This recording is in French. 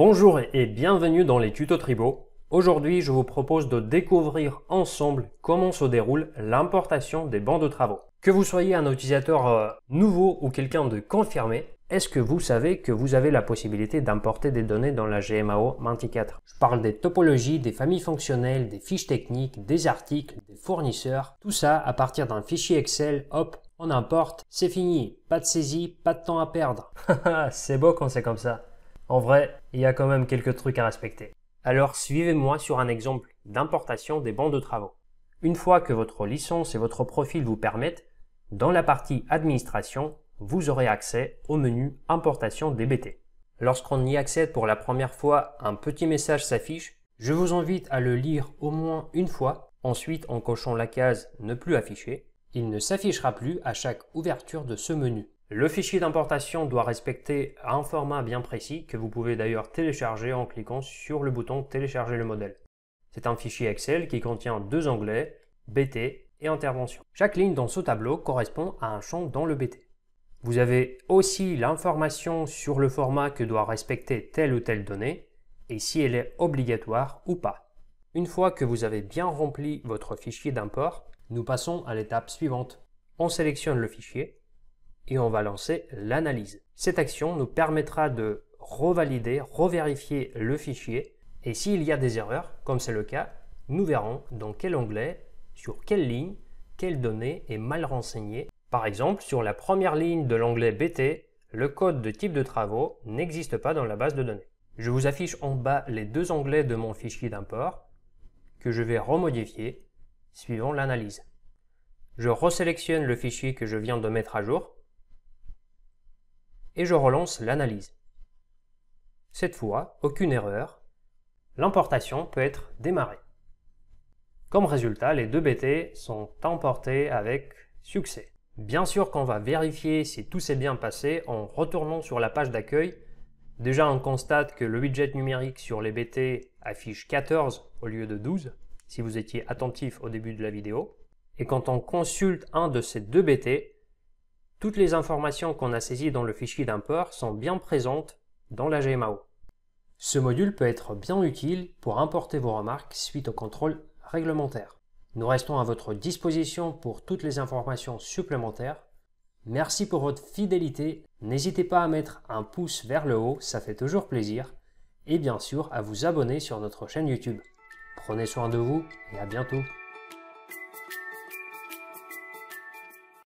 Bonjour et bienvenue dans les tutos tribaux. Aujourd'hui, je vous propose de découvrir ensemble comment se déroule l'importation des bancs de travaux. Que vous soyez un utilisateur nouveau ou quelqu'un de confirmé, est-ce que vous savez que vous avez la possibilité d'importer des données dans la GMAO Mentimeter? Je parle des topologies, des familles fonctionnelles, des fiches techniques, des articles, des fournisseurs, tout ça à partir d'un fichier Excel, hop, on importe, c'est fini, pas de saisie, pas de temps à perdre. C'est beau quand c'est comme ça. En vrai, il y a quand même quelques trucs à respecter. Alors suivez-moi sur un exemple d'importation des bancs de travaux. Une fois que votre licence et votre profil vous permettent, dans la partie administration, vous aurez accès au menu importation DBT. Lorsqu'on y accède pour la première fois, un petit message s'affiche. Je vous invite à le lire au moins une fois. Ensuite, en cochant la case ne plus afficher, il ne s'affichera plus à chaque ouverture de ce menu. Le fichier d'importation doit respecter un format bien précis que vous pouvez d'ailleurs télécharger en cliquant sur le bouton télécharger le modèle. C'est un fichier Excel qui contient deux onglets, BT et intervention. Chaque ligne dans ce tableau correspond à un champ dans le BT. Vous avez aussi l'information sur le format que doit respecter telle ou telle donnée et si elle est obligatoire ou pas. Une fois que vous avez bien rempli votre fichier d'import, nous passons à l'étape suivante. On sélectionne le fichier et on va lancer l'analyse. Cette action nous permettra de revalider, revérifier le fichier et s'il y a des erreurs, comme c'est le cas, nous verrons dans quel onglet, sur quelle ligne, quelle donnée est mal renseignée. Par exemple, sur la première ligne de l'onglet BT, le code de type de travaux n'existe pas dans la base de données. Je vous affiche en bas les deux onglets de mon fichier d'import que je vais remodifier suivant l'analyse. Je resélectionne le fichier que je viens de mettre à jour et je relance l'analyse. Cette fois, aucune erreur. L'importation peut être démarrée. Comme résultat, les deux BT sont importés avec succès. Bien sûr qu'on va vérifier si tout s'est bien passé en retournant sur la page d'accueil. Déjà, on constate que le widget numérique sur les BT affiche 14 au lieu de 12, si vous étiez attentif au début de la vidéo. Et quand on consulte un de ces deux BT, toutes les informations qu'on a saisies dans le fichier d'import sont bien présentes dans la GMAO. Ce module peut être bien utile pour importer vos remarques suite au contrôle réglementaire. Nous restons à votre disposition pour toutes les informations supplémentaires. Merci pour votre fidélité. N'hésitez pas à mettre un pouce vers le haut, ça fait toujours plaisir. Et bien sûr, à vous abonner sur notre chaîne YouTube. Prenez soin de vous et à bientôt.